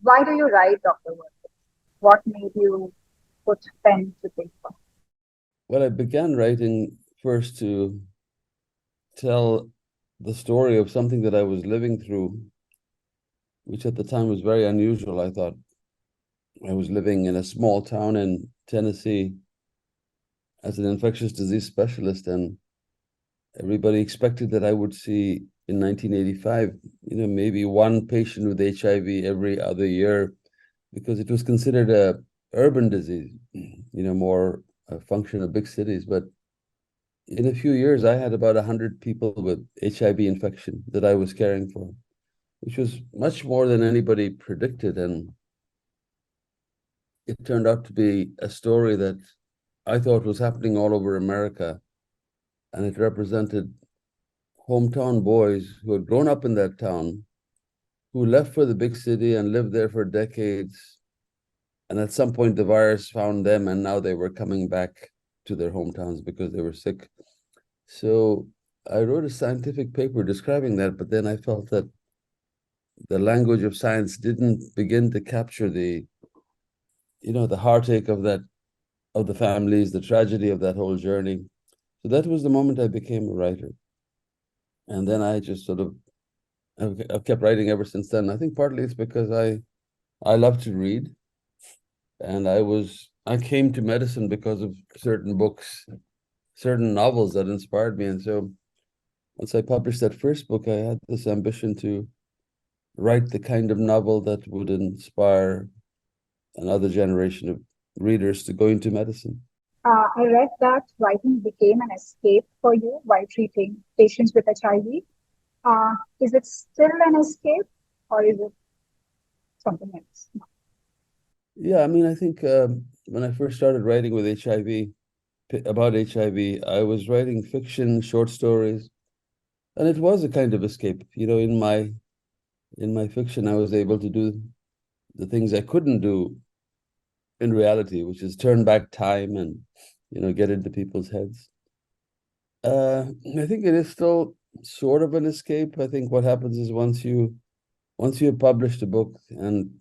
Why do you write, Dr. Verghese? What made you put pen to paper? Well, I began writing first to tell the story of something that I was living through, which at the time was very unusual. I thought I was living in a small town in Tennessee as an infectious disease specialist, and everybody expected that I would see in 1985, maybe one patient with HIV every other year, because it was considered a urban disease, more a function of big cities. But in a few years, I had about 100 people with HIV infection that I was caring for, which was much more than anybody predicted. And it turned out to be a story that I thought was happening all over America. And it represented hometown boys who had grown up in that town, who left for the big city and lived there for decades. And at some point, the virus found them, and now they were coming back to their hometowns because they were sick. So I wrote a scientific paper describing that, but then I felt that the language of science didn't begin to capture the heartache of that, of the families, the tragedy of that whole journey. So that was the moment I became a writer. And then I just sort of, I've kept writing ever since then. I think partly it's because I love to read, and I came to medicine because of certain books, certain novels that inspired me. And so once I published that first book, I had this ambition to write the kind of novel that would inspire another generation of readers to go into medicine. I read that writing became an escape for you while treating patients with HIV. Is it still an escape or is it something else? Yeah, I mean, I think when I first started writing with HIV, about HIV, I was writing fiction, short stories, and it was a kind of escape. In my fiction, I was able to do the things I couldn't do in reality, which is turn back time and get into people's heads. I think it is still sort of an escape. I think what happens is once you have published a book and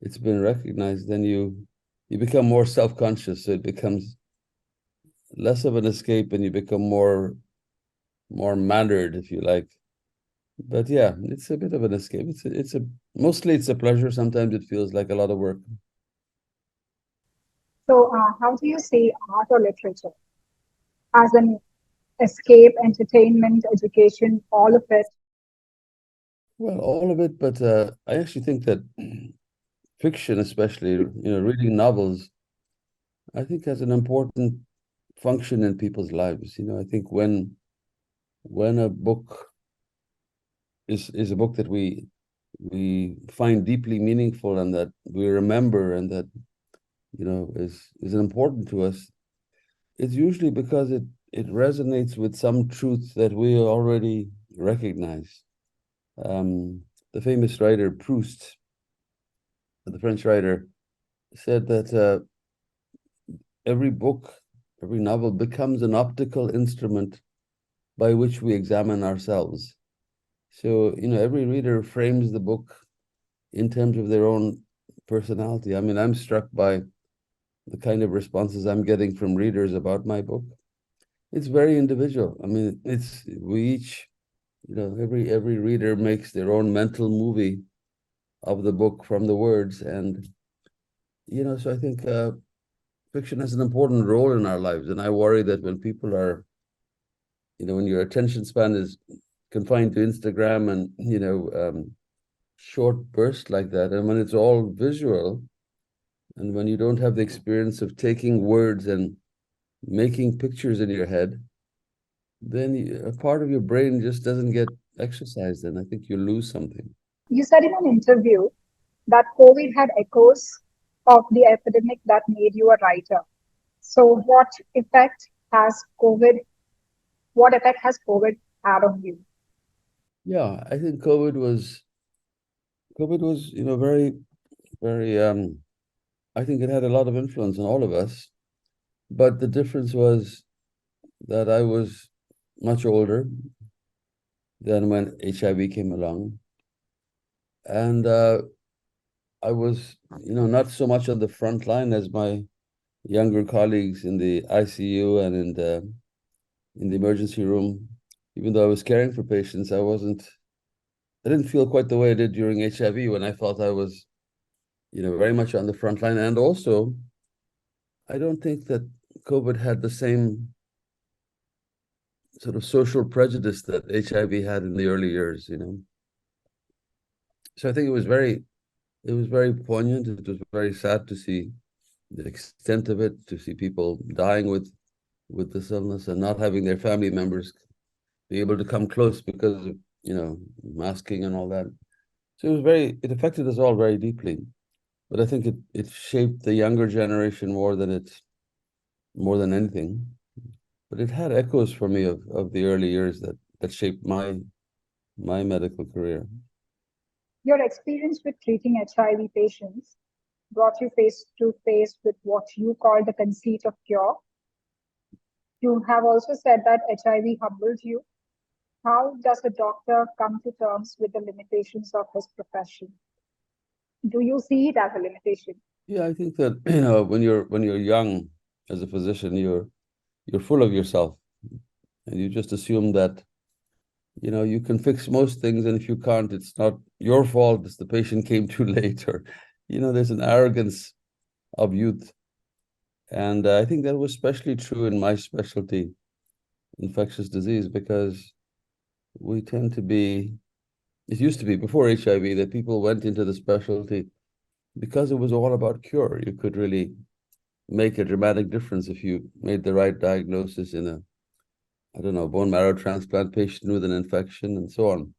it's been recognized, then you become more self-conscious. So it becomes less of an escape, and you become more mannered, if you like. But yeah, it's a bit of an escape. It's a mostly it's a pleasure. Sometimes it feels like a lot of work. So, how do you see art or literature as an escape, entertainment, education, all of it? Well, all of it, but I actually think that fiction, especially, reading novels, I think has an important function in people's lives. I think when a book is a book that we find deeply meaningful and that we remember and that is important to us, it's usually because it resonates with some truth that we already recognize. The famous writer Proust, the French writer, said that every book, every novel becomes an optical instrument by which we examine ourselves. So, every reader frames the book in terms of their own personality. I mean, I'm struck by the kind of responses I'm getting from readers about my book. It's very individual. I mean, it's we each, every reader makes their own mental movie of the book from the words, and so I think fiction has an important role in our lives. And I worry that when people are, when your attention span is confined to Instagram and short bursts like that, and when it's all visual, and when you don't have the experience of taking words and making pictures in your head, then a part of your brain just doesn't get exercised, and I think you lose something. You said in an interview that COVID had echoes of the epidemic that made you a writer. So, has COVID? What effect has COVID had on you? Yeah, I think COVID was, very, very, I think it had a lot of influence on all of us. But the difference was that I was much older than when HIV came along. And I was, not so much on the front line as my younger colleagues in the ICU and in the emergency room. Even though I was caring for patients, I didn't feel quite the way I did during HIV when I felt I was, very much on the front line. And also, I don't think that COVID had the same sort of social prejudice that HIV had in the early years. So I think it was very poignant. It was very sad to see the extent of it, to see people dying with this illness and not having their family members be able to come close because of, masking and all that. So it affected us all very deeply. But I think it shaped the younger generation more than anything. But it had echoes for me of the early years that shaped my medical career. Your experience with treating HIV patients brought you face to face with what you call the conceit of cure. You have also said that HIV humbled you. How does a doctor come to terms with the limitations of his profession? Do you see it as a limitation? Yeah, I think that when you're young as a physician, you're full of yourself, and you just assume that you can fix most things, and if you can't, it's not your fault. It's the patient came too late, or there's an arrogance of youth, and I think that was especially true in my specialty, infectious disease, because we tend to be. It used to be before HIV that people went into the specialty because it was all about cure. You could really make a dramatic difference if you made the right diagnosis in a, I don't know, bone marrow transplant patient with an infection and so on.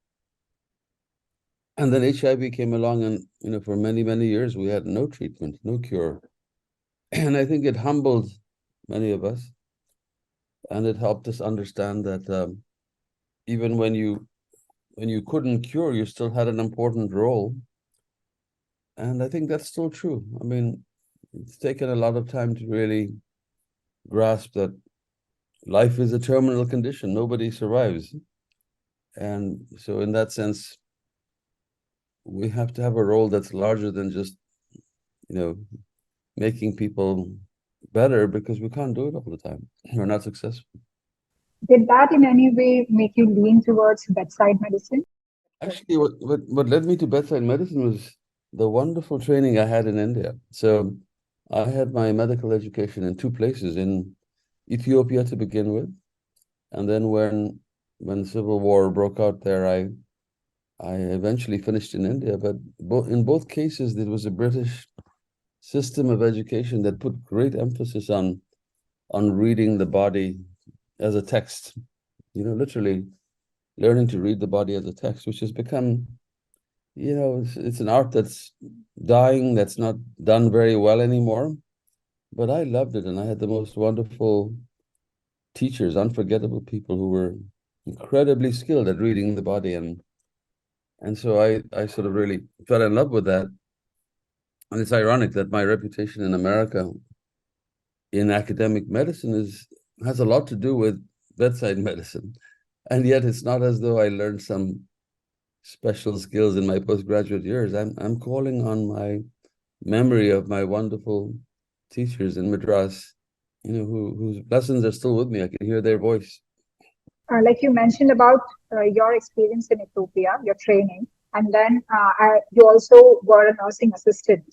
And then HIV came along, and for many, many years we had no treatment, no cure. And I think it humbled many of us, and it helped us understand that even when you couldn't cure, you still had an important role. And I think that's still true. I mean, it's taken a lot of time to really grasp that life is a terminal condition. Nobody survives. And so in that sense, we have to have a role that's larger than just, you know, making people better, because we can't do it all the time. We're not successful. Did that in any way make you lean towards bedside medicine? Actually, what led me to bedside medicine was the wonderful training I had in India. So I had my medical education in two places, in Ethiopia to begin with, and then when the civil war broke out there, I eventually finished in India. But in both cases, there was a British system of education that put great emphasis on reading the body as a text. Literally learning to read the body as a text, which has become, it's an art that's dying, that's not done very well anymore. But I loved it, and I had the most wonderful teachers, unforgettable people who were incredibly skilled at reading the body, and so I sort of really fell in love with that. And it's ironic that my reputation in America in academic medicine has a lot to do with bedside medicine, and yet it's not as though I learned some special skills in my postgraduate years. I'm calling on my memory of my wonderful teachers in Madras, whose lessons are still with me. I can hear their voice. Like you mentioned about your experience in Ethiopia, your training, and then you also were a nursing assistant,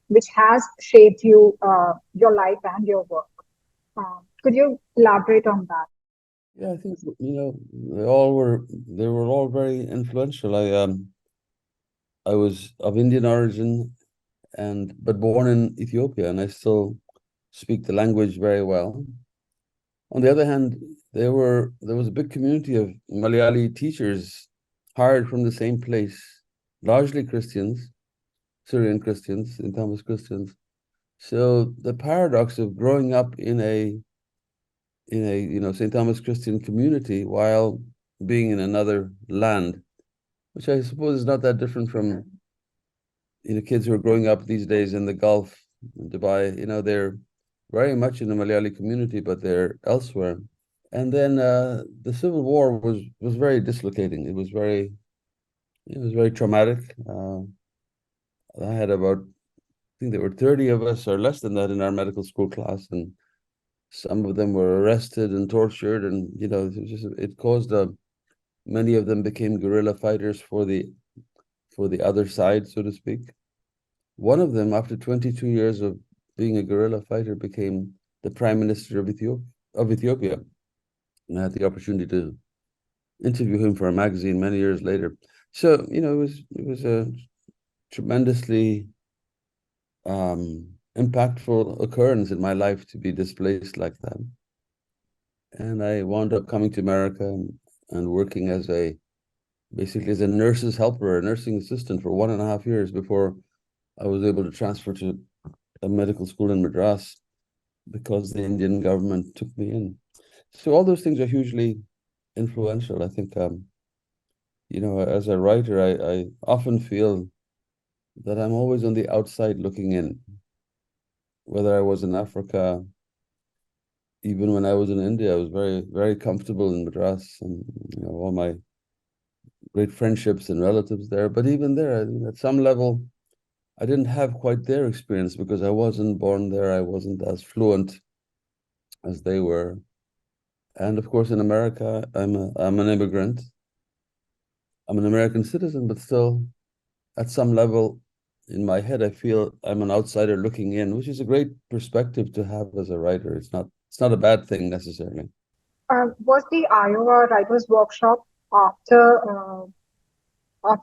which has shaped your life and your work. Could you elaborate on that? Yeah, I think they were all very influential. I was of Indian origin and but born in Ethiopia, and I still speak the language very well. On the other hand, there was a big community of Malayali teachers hired from the same place, largely Christians, Syrian Christians, and Thomas Christians. So the paradox of growing up in a St. Thomas Christian community while being in another land, which I suppose is not that different from kids who are growing up these days in the Gulf, in Dubai. They're very much in the Malayali community, but they're elsewhere. And then the Civil War was very dislocating. It was very traumatic. I had about, I think there were 30 of us or less than that in our medical school class, and some of them were arrested and tortured, and it caused many of them became guerrilla fighters for the other side, so to speak. One of them, after 22 years of being a guerrilla fighter, became the prime minister of Ethiopia. And I had the opportunity to interview him for a magazine many years later. So, it was a tremendously impactful occurrence in my life to be displaced like that. And I wound up coming to America and working basically as a nurse's helper, a nursing assistant for 1.5 years before I was able to transfer to a medical school in Madras because the Indian government took me in. So all those things are hugely influential. I think, as a writer, I often feel that I'm always on the outside looking in. Whether I was in Africa, even when I was in India, I was very, very comfortable in Madras and all my great friendships and relatives there. But even there, at some level, I didn't have quite their experience because I wasn't born there. I wasn't as fluent as they were. And of course, in America, I'm an immigrant. I'm an American citizen, but still, at some level, in my head, I feel I'm an outsider looking in, which is a great perspective to have as a writer. It's not a bad thing necessarily. Was the Iowa Writers Workshop after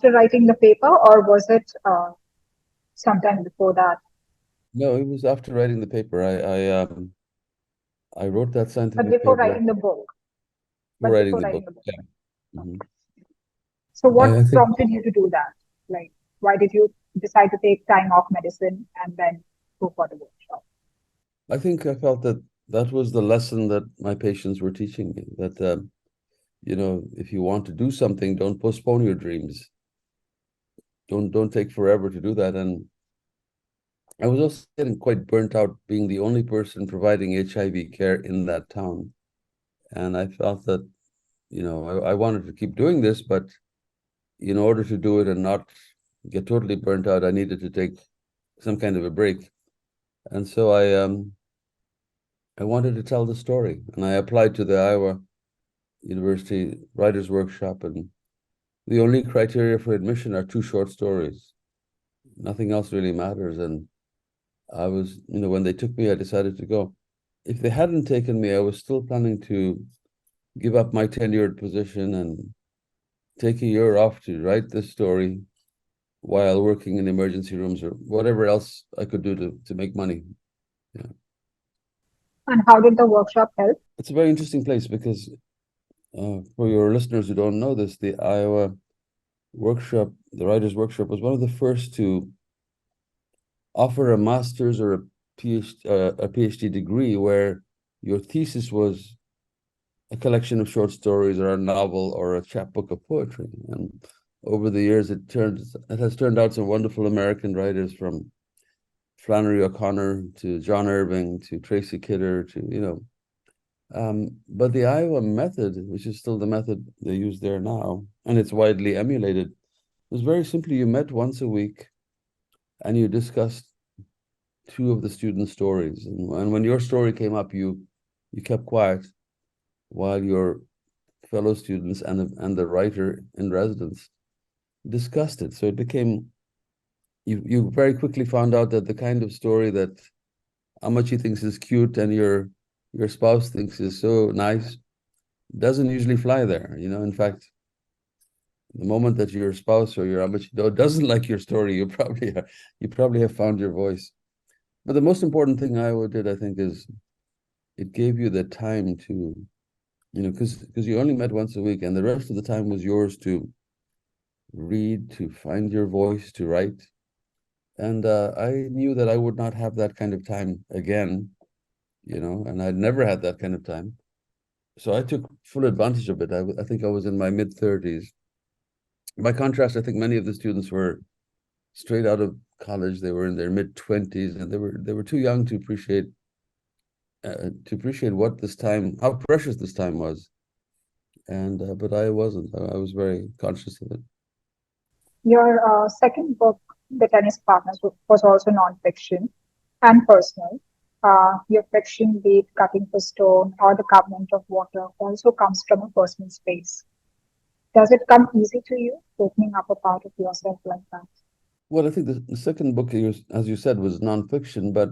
writing the paper, or was it sometime before that? No, it was after writing the paper. I wrote that But scientific before paper writing the book. for But writing before the book. writing the book. Yeah. Okay. Mhm. So what I think prompted you to do that? Like, why did you decide to take time off medicine and then go for the workshop? I felt that that was the lesson that my patients were teaching me. That if you want to do something, don't postpone your dreams. Don't take forever to do that. And I was also getting quite burnt out being the only person providing HIV care in that town. And I felt that, I wanted to keep doing this, but in order to do it and not get totally burnt out, I needed to take some kind of a break. And so I wanted to tell the story. And I applied to the Iowa University Writers Workshop, and the only criteria for admission are two short stories. Nothing else really matters. And I was, when they took me, I decided to go. If they hadn't taken me, I was still planning to give up my tenured position and take a year off to write this story while working in emergency rooms or whatever else I could do to make money. Yeah. And how did the workshop help? It's a very interesting place because for your listeners who don't know this, the Iowa workshop, the Writers Workshop, was one of the first to offer a master's or a PhD degree where your thesis was a collection of short stories or a novel or a chapbook of poetry. And over the years, it has turned out some wonderful American writers from Flannery O'Connor to John Irving to Tracy Kidder to. But the Iowa method, which is still the method they use there now, and it's widely emulated, was very simply you met once a week and you discussed two of the students' stories. And when your story came up, you kept quiet while your fellow students and the writer in residence discussed it. So it became you very quickly found out that the kind of story that Amachi thinks is cute and your spouse thinks is so nice doesn't usually fly there. In fact, the moment that your spouse or your Amachi doesn't like your story, you probably have found your voice. But the most important thing Iowa did, I think, is it gave you the time to, because you only met once a week, and the rest of the time was yours to read, to find your voice, to write. And I knew that I would not have that kind of time again, and I'd never had that kind of time. So I took full advantage of it. I think I was in my mid-30s. By contrast, I think many of the students were straight out of college. They were in their mid-20s, and they were too young to appreciate what this time, how precious this time was. And but I wasn't. I was very conscious of it. Your second book The Tennis Partners was also nonfiction and personal. Your fiction, be it Cutting for Stone or The Covenant of Water, also comes from a personal space. Does it come easy to you, opening up a part of yourself like that? Well, I think the second book, as you said, was nonfiction, but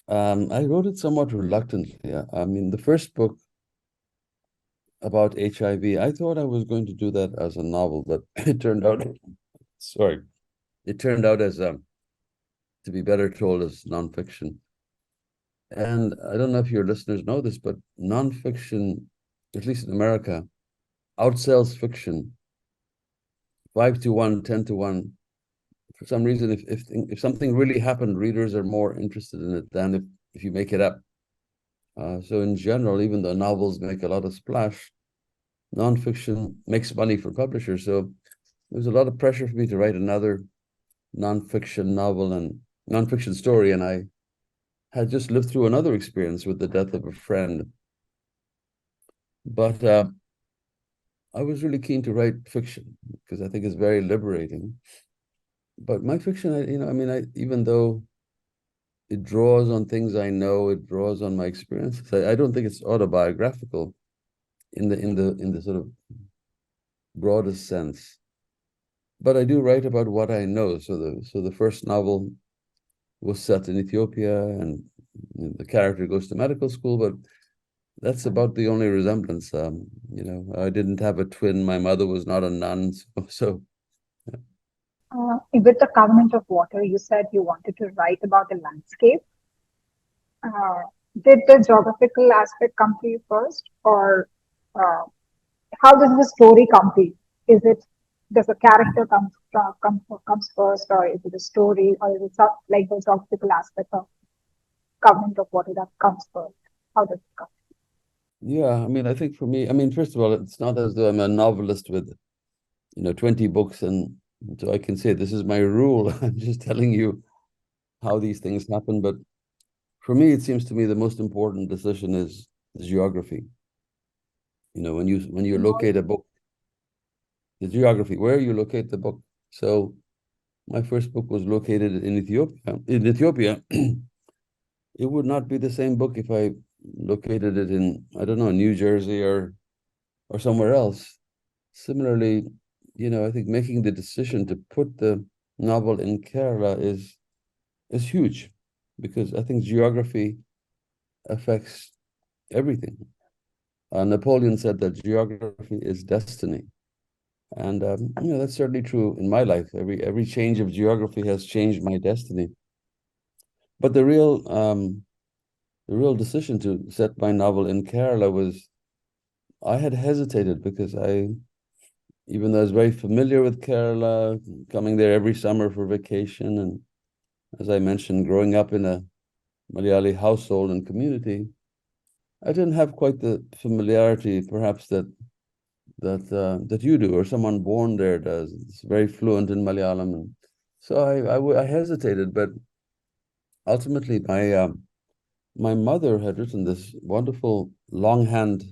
I wrote it somewhat reluctantly. I mean, the first book about HIV, I thought I was going to do that as a novel, but it turned out, sorry, it turned out as to be better told as nonfiction. And I don't know if your listeners know this, but nonfiction, at least in America, outsells fiction 5 to 1, 10 to 1. For some reason, if something really happened, readers are more interested in it than if you make it up. So in general, even though novels make a lot of splash, nonfiction makes money for publishers. So there was a lot of pressure for me to write another nonfiction novel and nonfiction story, and I had just lived through another experience with the death of a friend. But I was really keen to write fiction because I think it's very liberating. But my fiction, I mean, even though it draws on things I know, it draws on my experiences. I don't think it's autobiographical in the sort of broadest sense. But I do write about what I know. So the first novel was set in Ethiopia, and the character goes to medical school, but that's about the only resemblance. I didn't have a twin. My mother was not a nun, so With The Covenant of Water, you said you wanted to write about the landscape. Uh, did the geographical aspect come to you first, or uh, how does the story come to you? Is it does the character comes first, or is it the story, or is it like the geographical aspect of Covenant of Water that comes first? How does it come? yeah. I mean, I think for me, I mean, first of all, it's not as though I'm a novelist with 20 books, and so I can say this is my rule. I'm just telling you how these things happen. But for me, it seems to me the most important decision is geography. When you No, locate a book, the geography, where you locate the book. So my first book was located in Ethiopia. In Ethiopia, it would not be the same book if I located it in, I don't know, New Jersey or somewhere else. Similarly, I think making the decision to put the novel in Kerala is huge because I think geography affects everything. Napoleon said that geography is destiny. And that's certainly true in my life. Every change of geography has changed my destiny. But the real decision to set my novel in Kerala was I had hesitated because even though I was very familiar with Kerala, coming there every summer for vacation, and as I mentioned, growing up in a Malayali household and community, I didn't have quite the familiarity, perhaps that you do, or someone born there does. It's very fluent in Malayalam, and so I hesitated. But ultimately, my mother had written this wonderful longhand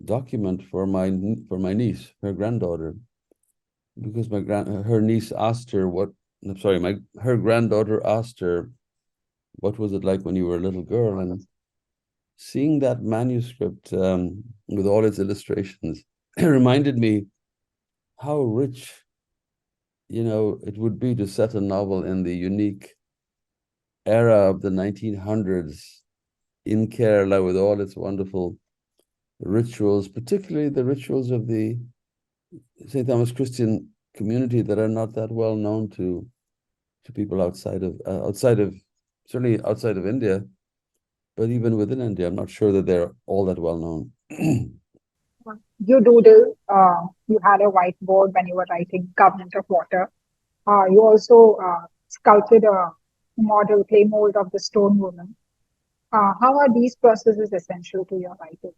document for my niece, her granddaughter, because her niece asked her what. I'm sorry, my her granddaughter asked her what was it like when you were a little girl, and seeing that manuscript with all its illustrations, it reminded me how rich it would be to set a novel in the unique era of the 1900s in Kerala with all its wonderful rituals, particularly the rituals of the St. Thomas Christian community that are not that well known to people outside of certainly outside of India, but even within India, I'm not sure that they're all that well known. you doodle. You had a whiteboard when you were writing Covenant of Water. You also sculpted a model, clay mold of the stone woman. How are these processes essential to your writing?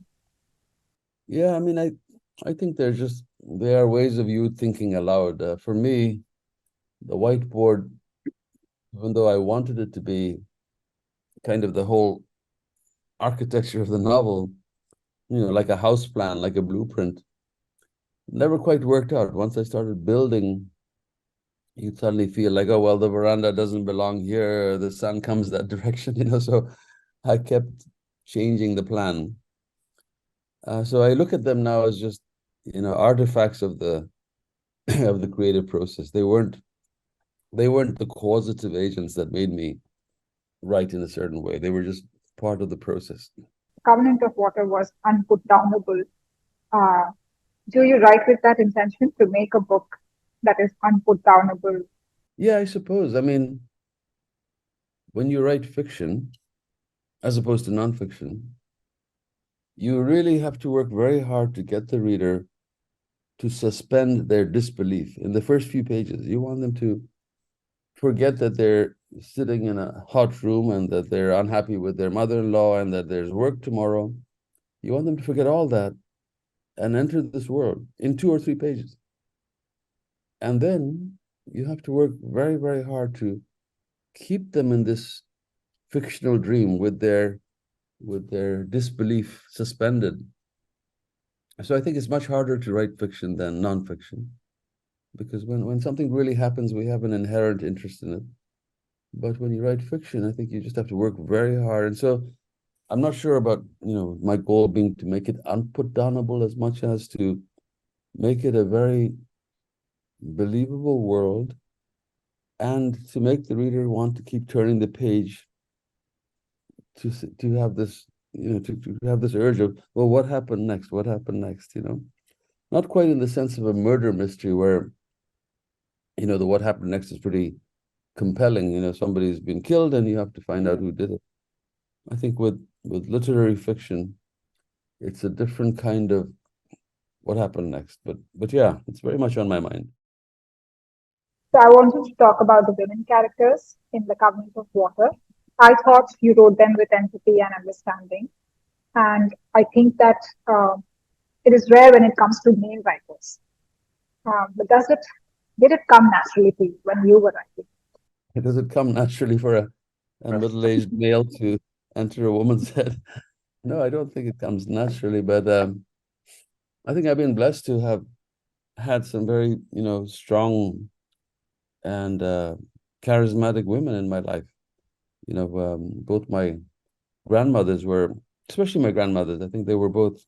Yeah, I mean, I think there are ways of you thinking aloud. For me, the whiteboard, even though I wanted it to be kind of the whole architecture of the novel, like a house plan, like a blueprint, never quite worked out. Once I started building you suddenly feel like, oh, well, the veranda doesn't belong here. The sun comes that direction, So I kept changing the plan. So I look at them now as just, artifacts of the of the creative process. They weren't the causative agents that made me write in a certain way. They were just part of the process. Covenant of Water was unputdownable. Uh, do you write with that intention to make a book that is unputdownable? Yeah, I suppose. I mean, when you write fiction, as opposed to nonfiction, you really have to work very hard to get the reader to suspend their disbelief in the first few pages. You want them to forget that they're sitting in a hot room and that they're unhappy with their mother-in-law and that there's work tomorrow. You want them to forget all that and enter this world in 2 or 3 pages. And then you have to work very, very hard to keep them in this fictional dream with their disbelief suspended. So I think it's much harder to write fiction than nonfiction because when something really happens, we have an inherent interest in it. But when you write fiction, I think you just have to work very hard. And so I'm not sure about, my goal being to make it unputdownable as much as to make it a very believable world and to make the reader want to keep turning the page to have this, to have this urge of, well, what happened next? What happened next? Not quite in the sense of a murder mystery where, the what happened next is pretty compelling. Somebody's been killed and you have to find out who did it. I think with literary fiction, it's a different kind of what happened next. But yeah, it's very much on my mind. So I wanted to talk about the women characters in The Covenant of Water. I thought you wrote them with empathy and understanding, and I think that it is rare when it comes to male writers. But did it come naturally to you when you were writing? Does it come naturally for a middle-aged male to enter a woman's head? No, I don't think it comes naturally, but I think I've been blessed to have had some very, strong and charismatic women in my life. Both my grandmothers were, especially my grandmothers, I think they were both,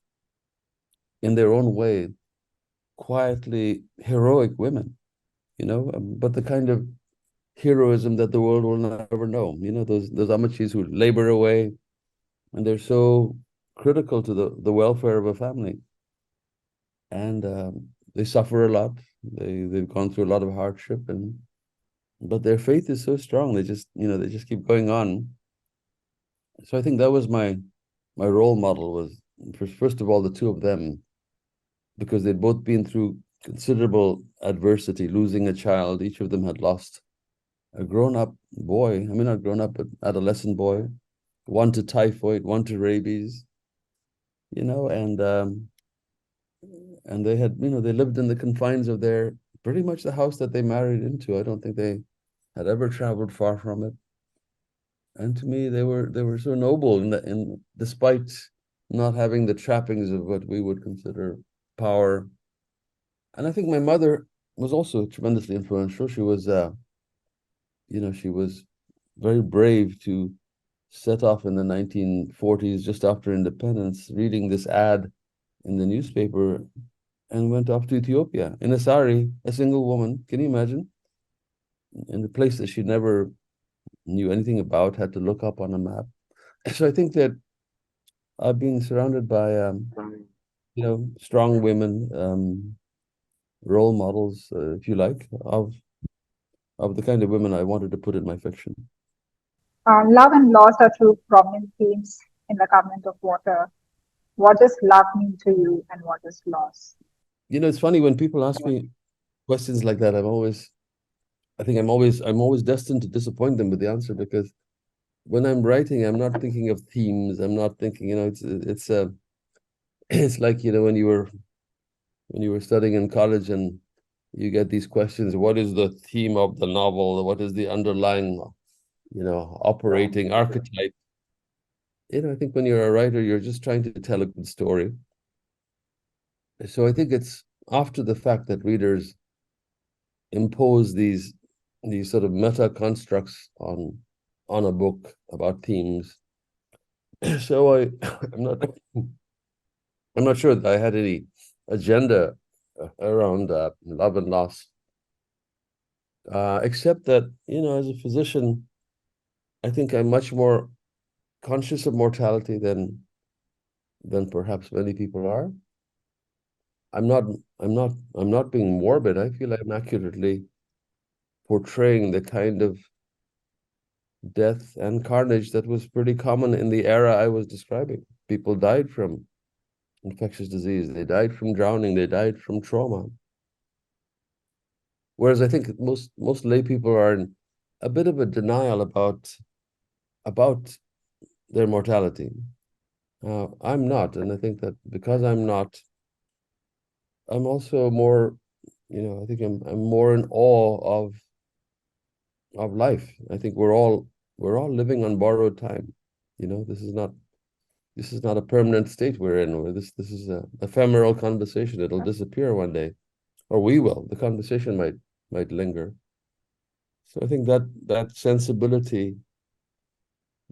in their own way, quietly heroic women, but the kind of heroism that the world will never know. Those amachis who labor away and they're so critical to the welfare of a family. And they suffer a lot. They've gone through a lot of hardship, but their faith is so strong. They just keep going on. So I think that was my role model was first of all the two of them, because they'd both been through considerable adversity, losing a child. Each of them had lost a grown-up boy. I mean, not grown-up, but adolescent boy. One to typhoid, one to rabies. And they had, they lived in the confines of their pretty much the house that they married into. I don't think they had ever traveled far from it. And to me, they were so noble in despite not having the trappings of what we would consider power. And I think my mother was also tremendously influential. She was very brave to set off in the 1940s, just after independence, reading this ad in the newspaper and went off to Ethiopia in a sari, a single woman. Can you imagine? In a place that she never knew anything about, had to look up on a map. So I think that I've been surrounded by, strong women, role models, if you like, of the kind of women I wanted to put in my fiction. Love and loss are two prominent themes in The Covenant of Water. What does love mean to you, and what is loss? It's funny when people ask me questions like that. I think I'm always destined to disappoint them with the answer because when I'm writing, I'm not thinking of themes. I'm not thinking, it's like, when you were studying in college and you get these questions, what is the theme of the novel? What is the underlying, operating archetype? I think when you're a writer, you're just trying to tell a good story. So I think it's after the fact that readers impose these these sort of meta constructs on a book about themes. So I'm not I'm not sure that I had any agenda around love and loss, except that, as a physician, I think I'm much more conscious of mortality than perhaps many people are. I'm not I'm not being morbid. I feel I'm accurately portraying the kind of death and carnage that was pretty common in the era I was describing. People died from infectious disease, they died from drowning, they died from trauma. Whereas I think most lay people are in a bit of a denial about their mortality. I'm not, and I think that because I'm not, I'm also more, I think I'm more in awe of life. I think we're all living on borrowed time. This is not a permanent state we're in. This is a ephemeral conversation. It'll disappear one day, or we will. The conversation might linger. So I think that sensibility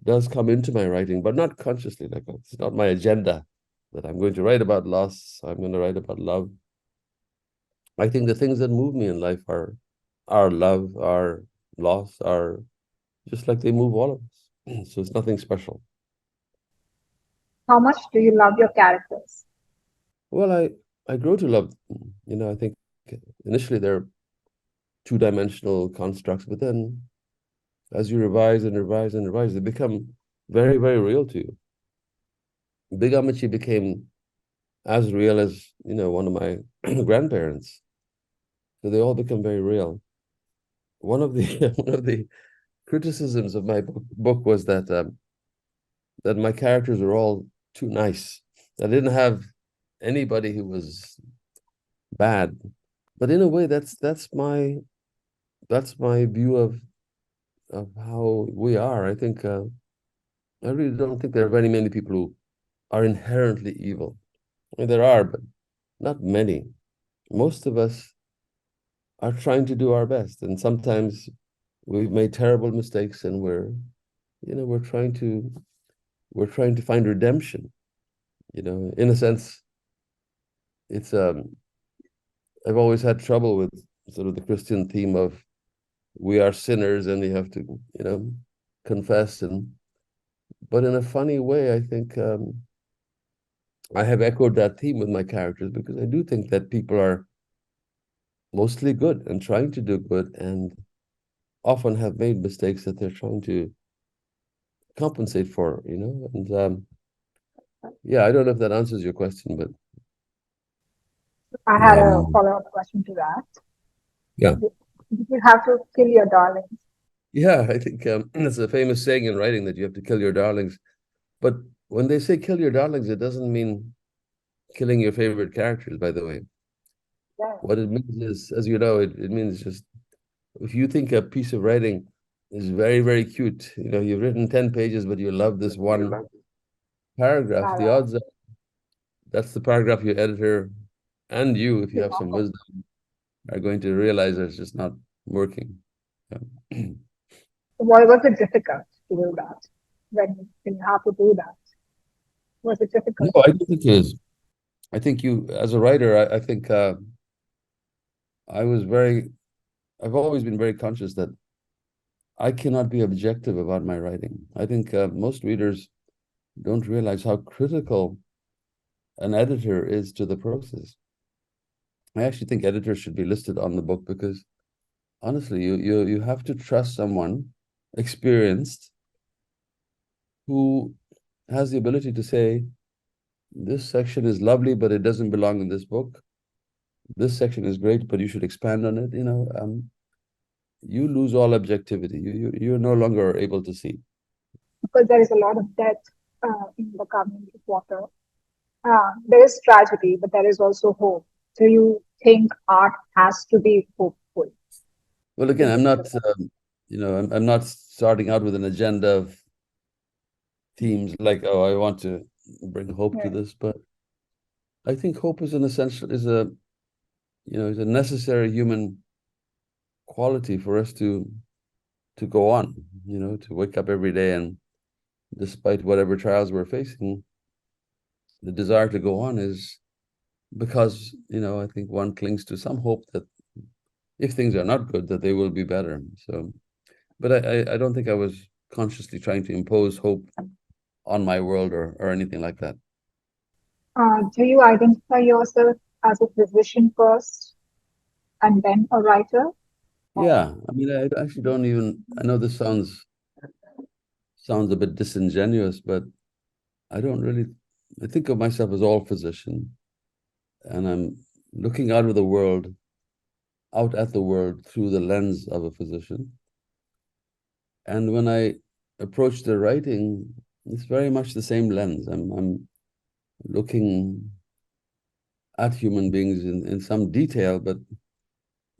does come into my writing, but not consciously. Like, it's not my agenda that I'm going to write about loss. I'm going to write about love. I think the things that move me in life are our love, our loss, are just like they move all of us. So it's nothing special. How much do you love your characters? Well, I grow to love, I think initially they're two-dimensional constructs, but then as you revise and revise and revise, they become very, very real to you. Big Amici became as real as, one of my grandparents. So they all become very real. One of the one of the criticisms of my book was that my characters are all too nice. I didn't have anybody who was bad, but in a way, that's my view of how we are. I think I really don't think there are very many people who are inherently evil. I mean, there are, but not many. Most of us are trying to do our best, and sometimes we've made terrible mistakes, and we're trying to find redemption. In a sense, it's I've always had trouble with sort of the Christian theme of we are sinners and we have to, confess. But in a funny way, I think I have echoed that theme with my characters because I do think that people are mostly good and trying to do good and often have made mistakes that they're trying to compensate for, and yeah, I don't know if that answers your question, but I had a um, follow-up question to that. yeah. Did you have to kill your darlings? Yeah, I think it's a famous saying in writing that you have to kill your darlings. But when they say kill your darlings, it doesn't mean killing your favorite characters, by the way. Yeah, What it means is, as you know, it means just if you think a piece of writing is very, very cute, you've written 10 pages, but you love this one paragraph, the Sarah. odds are that's the paragraph your editor and you, if you have some wisdom, are going to realize that it's just not working. Yeah. Why was it difficult to do that? When you have to do that, was it No, difficult? I don't think it is. I think you, as a writer, I think I was very, I've always been very conscious that I cannot be objective about my writing. I think most readers don't realize how critical an editor is to the process. I actually think editors should be listed on the book because honestly, you have to trust someone experienced who has the ability to say, this section is lovely, but it doesn't belong in this book. This section is great, but you should expand on it. You lose all objectivity. You're no longer able to see. Because there is a lot of death in the community of water. There is tragedy, but there is also hope. Do you think art has to be hopeful Well, again, in I'm this not, regard? I'm not starting out with an agenda of themes like, oh, I want to bring hope to Yeah. this, but I think hope is an essential, is a necessary human quality for us to go on, to wake up every day and despite whatever trials we're facing, the desire to go on is because, I think one clings to some hope that if things are not good, that they will be better. So, but I don't think I was consciously trying to impose hope on my world or anything like that. Do you identify yourself as a physician first and then a writer? Yeah, I mean, I actually don't even, I know this sounds a bit disingenuous, but I don't really, I think of myself as all physician, and I'm looking out at the world through the lens of a physician. And when I approach the writing, it's very much the same lens. I'm looking at human beings in some detail, but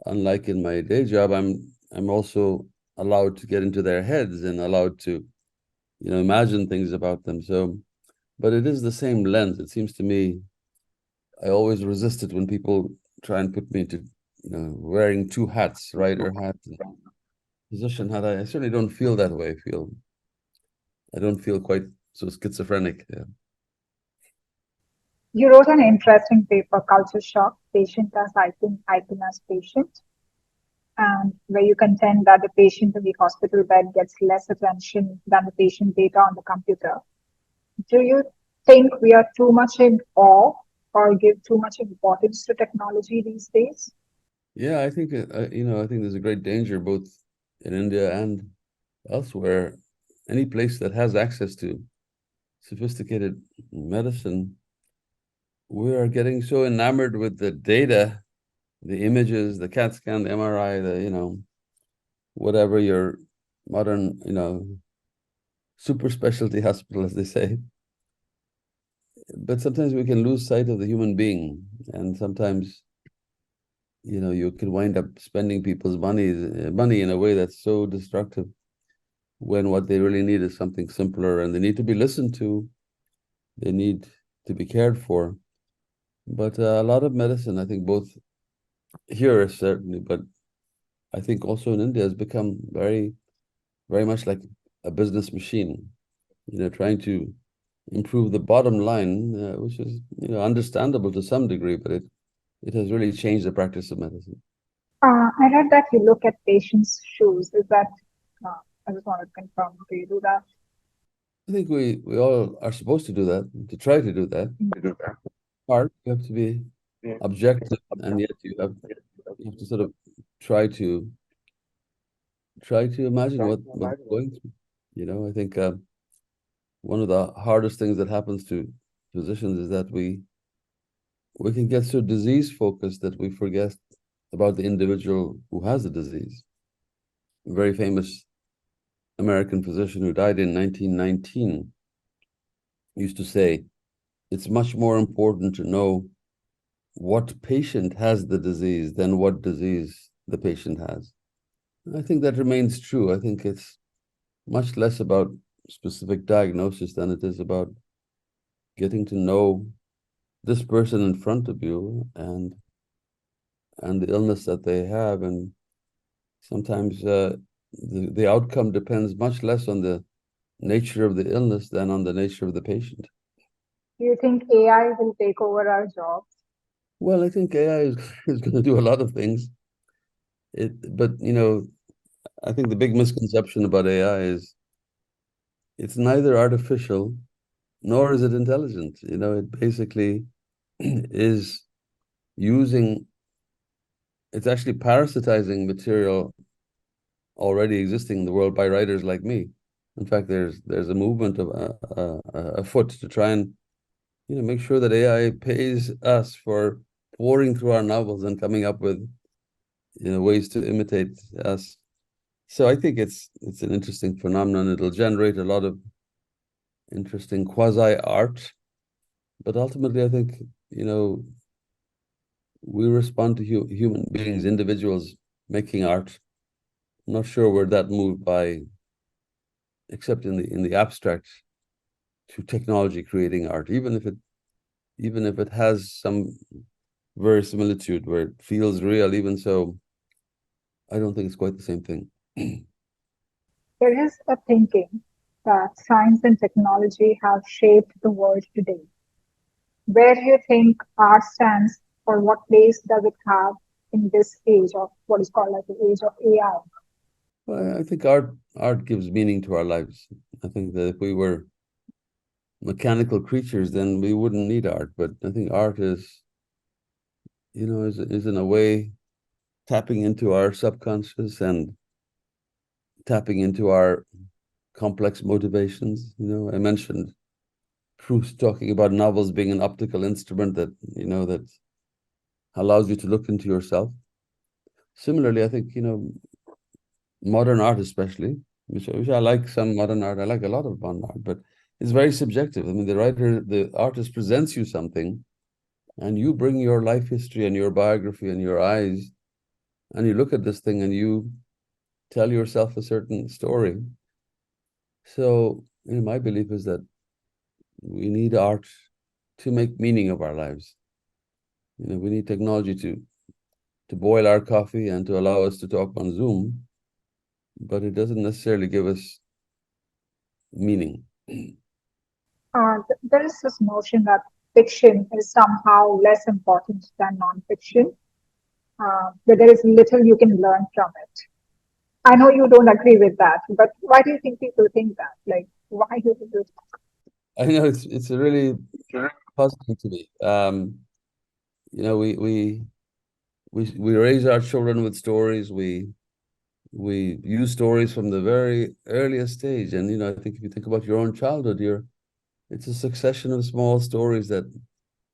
unlike in my day job, I'm also allowed to get into their heads and allowed to, imagine things about them. So, but it is the same lens. It seems to me, I always resist it when people try and put me into, wearing two hats, writer hat and physician hat. I certainly don't feel that way. I don't feel quite so schizophrenic. Yeah. You wrote an interesting paper, Culture Shock, Patient as Icon as Patient, and where you contend that the patient in the hospital bed gets less attention than the patient data on the computer. Do you think we are too much in awe or give too much importance to technology these days? Yeah, I think I think there's a great danger both in India and elsewhere. Any place that has access to sophisticated medicine, we are getting so enamored with the data, the images, the CAT scan, the MRI, whatever your modern, super specialty hospital, as they say. But sometimes we can lose sight of the human being, and sometimes, you can wind up spending people's money in a way that's so destructive when what they really need is something simpler, and they need to be listened to, they need to be cared for. But a lot of medicine, I think both here certainly, but I think also in India has become very, very much like a business machine, trying to improve the bottom line, which is, understandable to some degree, but it has really changed the practice of medicine. I read that you look at patients' shoes. Is that, uh, I just wanted to confirm, do you do that? I think we all are supposed to do that, to try to do that. Hard, you have to be objective, and yet you have to sort of try to imagine what they're going through. I think one of the hardest things that happens to physicians is that we can get so disease focused that we forget about the individual who has the disease. A very famous American physician who died in 1919 used to say, it's much more important to know what patient has the disease than what disease the patient has. I think that remains true. I think it's much less about specific diagnosis than it is about getting to know this person in front of you and the illness that they have. And sometimes the outcome depends much less on the nature of the illness than on the nature of the patient. Do you think AI will take over our jobs? Well, I think AI is going to do a lot of things. But I think the big misconception about AI is it's neither artificial nor is it intelligent. It basically is using, it's actually parasitizing material already existing in the world by writers like me. In fact, there's a movement of afoot to try and make sure that AI pays us for pouring through our novels and coming up with ways to imitate us. So I think it's an interesting phenomenon. It'll generate a lot of interesting quasi art, but ultimately, I think we respond to human beings, individuals making art. I'm not sure we're that moved by, except in the abstract, to technology creating art, even if it has some verisimilitude where it feels real. Even so, I don't think it's quite the same thing. There is a thinking that science and technology have shaped the world today. Where do you think art stands, or what place does it have in this age of what is called like the age of AI? Well, I think art gives meaning to our lives. I think that if we were mechanical creatures, then we wouldn't need art. But I think art is, is in a way tapping into our subconscious and tapping into our complex motivations. I mentioned Proust talking about novels being an optical instrument that allows you to look into yourself. Similarly, I think, modern art especially, which I like some modern art. I like a lot of modern art, but it's very subjective. I mean, the artist presents you something, and you bring your life history and your biography and your eyes, and you look at this thing and you tell yourself a certain story. So, my belief is that we need art to make meaning of our lives. We need technology to boil our coffee and to allow us to talk on Zoom, but it doesn't necessarily give us meaning. There is this notion that fiction is somehow less important than nonfiction, where there is little you can learn from it. I know you don't agree with that, but why do you think people think that? Like, why do people? I know it's a really puzzling to me. You know, we raise our children with stories. We use stories from the very earliest stage, and I think if you think about your own childhood, it's a succession of small stories that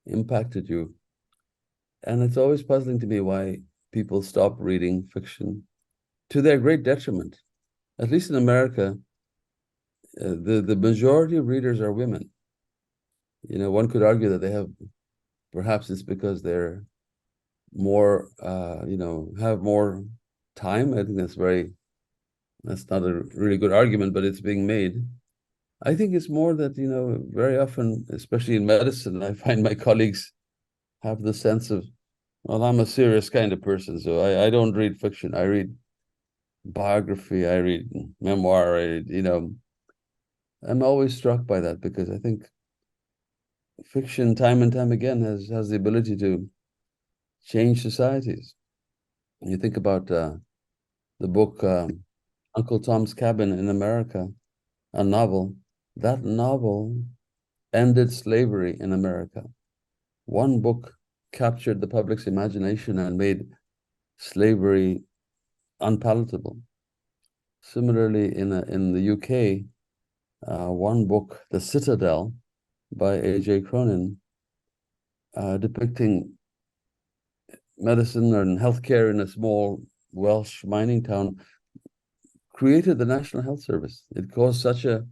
impacted you, and it's always puzzling to me why people stop reading fiction to their great detriment. At least in America, the majority of readers are women. One could argue that they have perhaps it's because they're more, have more time. I think that's not a really good argument, but it's being made. I think it's more that, very often, especially in medicine, I find my colleagues have the sense of, well, I'm a serious kind of person, so I don't read fiction. I read biography, I read memoir, I'm always struck by that because I think fiction, time and time again, has the ability to change societies. You think about the book Uncle Tom's Cabin in America, a novel. That novel ended slavery in America. One book captured the public's imagination and made slavery unpalatable. Similarly, in the UK, one book, The Citadel, by A.J. Cronin, depicting medicine and healthcare in a small Welsh mining town, created the National Health Service. It caused such a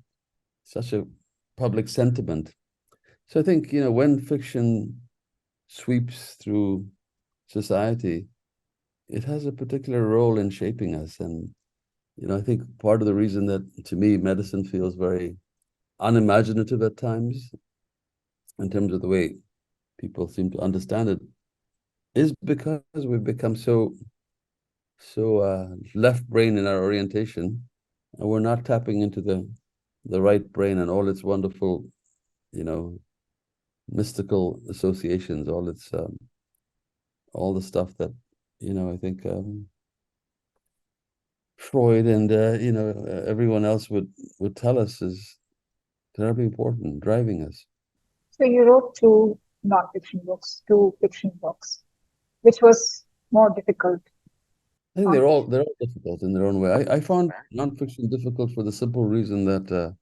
public sentiment. So I think, when fiction sweeps through society, it has a particular role in shaping us. And, I think part of the reason that, to me, medicine feels very unimaginative at times in terms of the way people seem to understand it is because we've become so left brain in our orientation, and we're not tapping into the right brain and all its wonderful, you know, mystical associations, all the stuff that, I think Freud and everyone else would tell us is terribly important, driving us. So you wrote two nonfiction books, two fiction books, which was more difficult. I think they're all Nonfiction. they're all difficult in their own way. I found nonfiction difficult for the simple reason that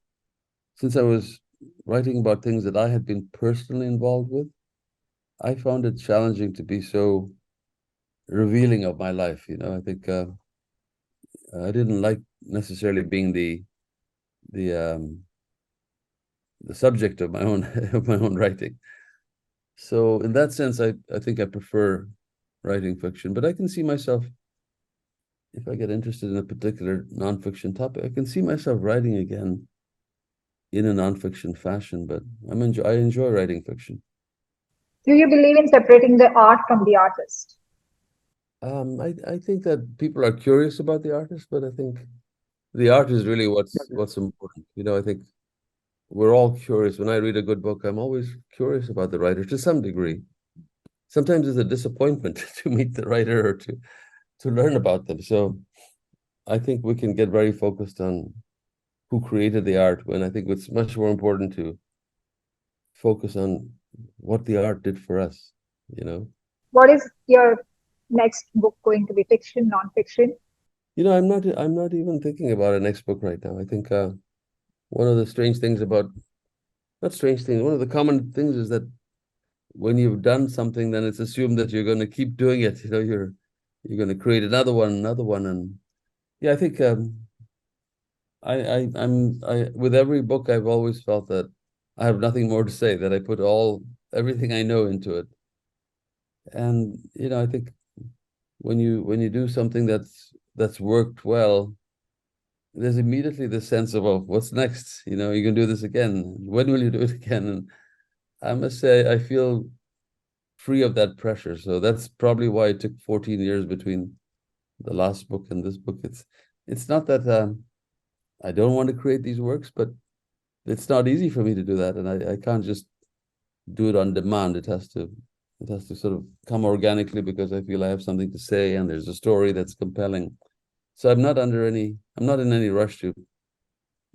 since I was writing about things that I had been personally involved with, I found it challenging to be so revealing of my life. I think I didn't like necessarily being the subject of my own of my own writing. So in that sense, I think I prefer writing fiction, but I can see myself, if I get interested in a particular nonfiction topic, I can see myself writing again in a nonfiction fashion. But I enjoy writing fiction. Do you believe in separating the art from the artist? I think that people are curious about the artist, but I think the art is really what's important. I think we're all curious. When I read a good book, I'm always curious about the writer to some degree. Sometimes it's a disappointment to meet the writer or to learn about them. So I think we can get very focused on who created the art when I think it's much more important to focus on what the art did for us, you know. What is your next book going to be? Fiction, non-fiction? I'm not even thinking about a next book right now. I think one of the strange things about not strange things, one of the common things is that when you've done something, then it's assumed that you're going to keep doing it. You're going to create another one, and yeah, I think I with every book I've always felt that I have nothing more to say, that I put all everything I know into it. And I think when you do something that's worked well, there's immediately the sense of, oh, what's next? You can do this again. When will you do it again? And I must say, I feel free of that pressure. So that's probably why it took 14 years between the last book and this book. It's not that I don't want to create these works, but it's not easy for me to do that, and I can't just do it on demand. It has to sort of come organically because I feel I have something to say and there's a story that's compelling. So I'm not in any rush to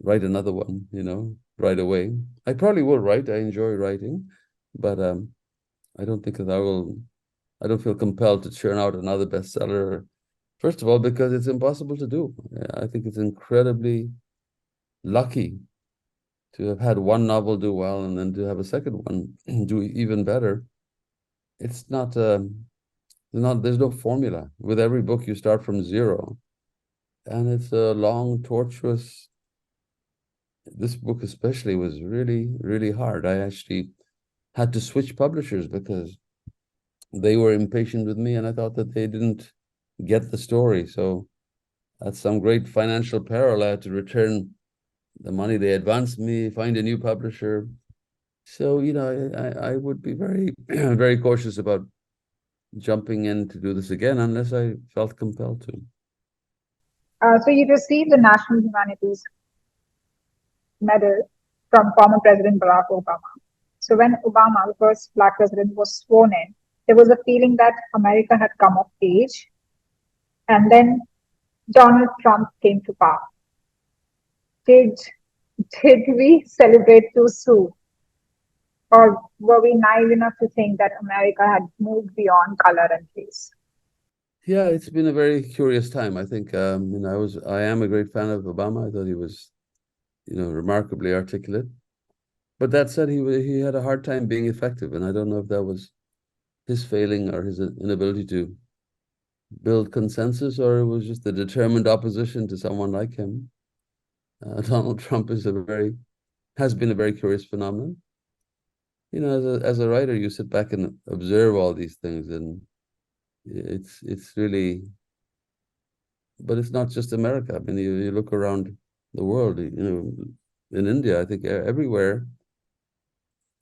write another one, right away. I probably will write. I enjoy writing, but I don't think that I don't feel compelled to churn out another bestseller. First of all, because it's impossible to do. I think it's incredibly lucky to have had one novel do well and then to have a second one do even better. It's not there's no formula. With every book you start from zero, and it's a long, tortuous. This book especially was really, really hard. I actually had to switch publishers because they were impatient with me, and I thought that they didn't get the story. So at some great financial peril, I had to return the money they advanced me, find a new publisher. So, I would be very, very cautious about jumping in to do this again unless I felt compelled to. So you received the National Humanities Medal from former President Barack Obama. So when Obama, the first black president, was sworn in, there was a feeling that America had come of age, and then Donald Trump came to power. Did did we celebrate too soon, or were we naive enough to think that America had moved beyond color and race? Yeah, it's been a very curious time. I think, I am a great fan of Obama. I thought he was, remarkably articulate. But that said, he had a hard time being effective, and I don't know if that was his failing or his inability to build consensus, or it was just the determined opposition to someone like him. Donald Trump has been a very curious phenomenon. As a writer, you sit back and observe all these things, and it's really, but it's not just America. I mean, you look around the world, in India, I think everywhere,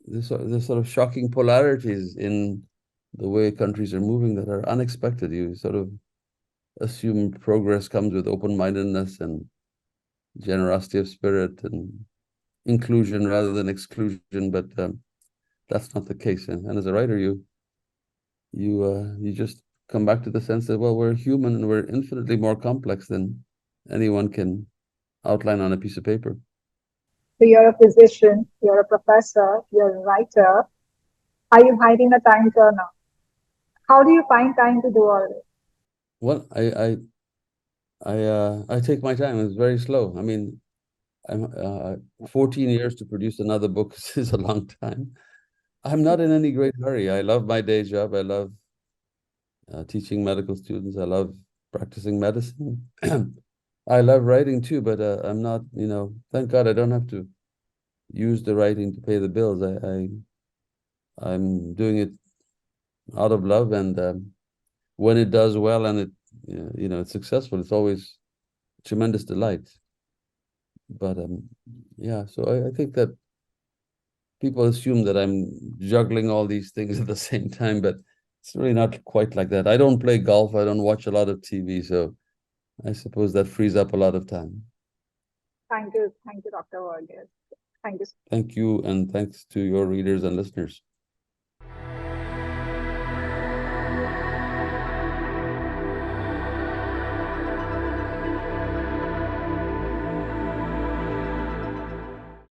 there's sort of shocking polarities in the way countries are moving that are unexpected. You sort of assume progress comes with open-mindedness and generosity of spirit and inclusion rather than exclusion, but that's not the case. And as a writer, you just come back to the sense that, well, we're human and we're infinitely more complex than anyone can outline on a piece of paper. So you're a physician, you're a professor, you're a writer. Are you hiding a time turner? How do you find time to do all this? Well, I take my time. It's very slow. I mean, 14 years to produce another book is a long time. I'm not in any great hurry. I love my day job. I love teaching medical students. I love practicing medicine. I love writing too, but I'm not, thank God I don't have to use the writing to pay the bills. I'm doing it out of love, and when it does well and it's successful, it's always tremendous delight. But yeah, so I think that people assume that I'm juggling all these things at the same time, but It's really not quite like that. I don't play golf. I don't watch a lot of TV, so I suppose that frees up a lot of time. Thank you, Dr. Varghese. Thank you so much. Thank you, and thanks to your readers and listeners.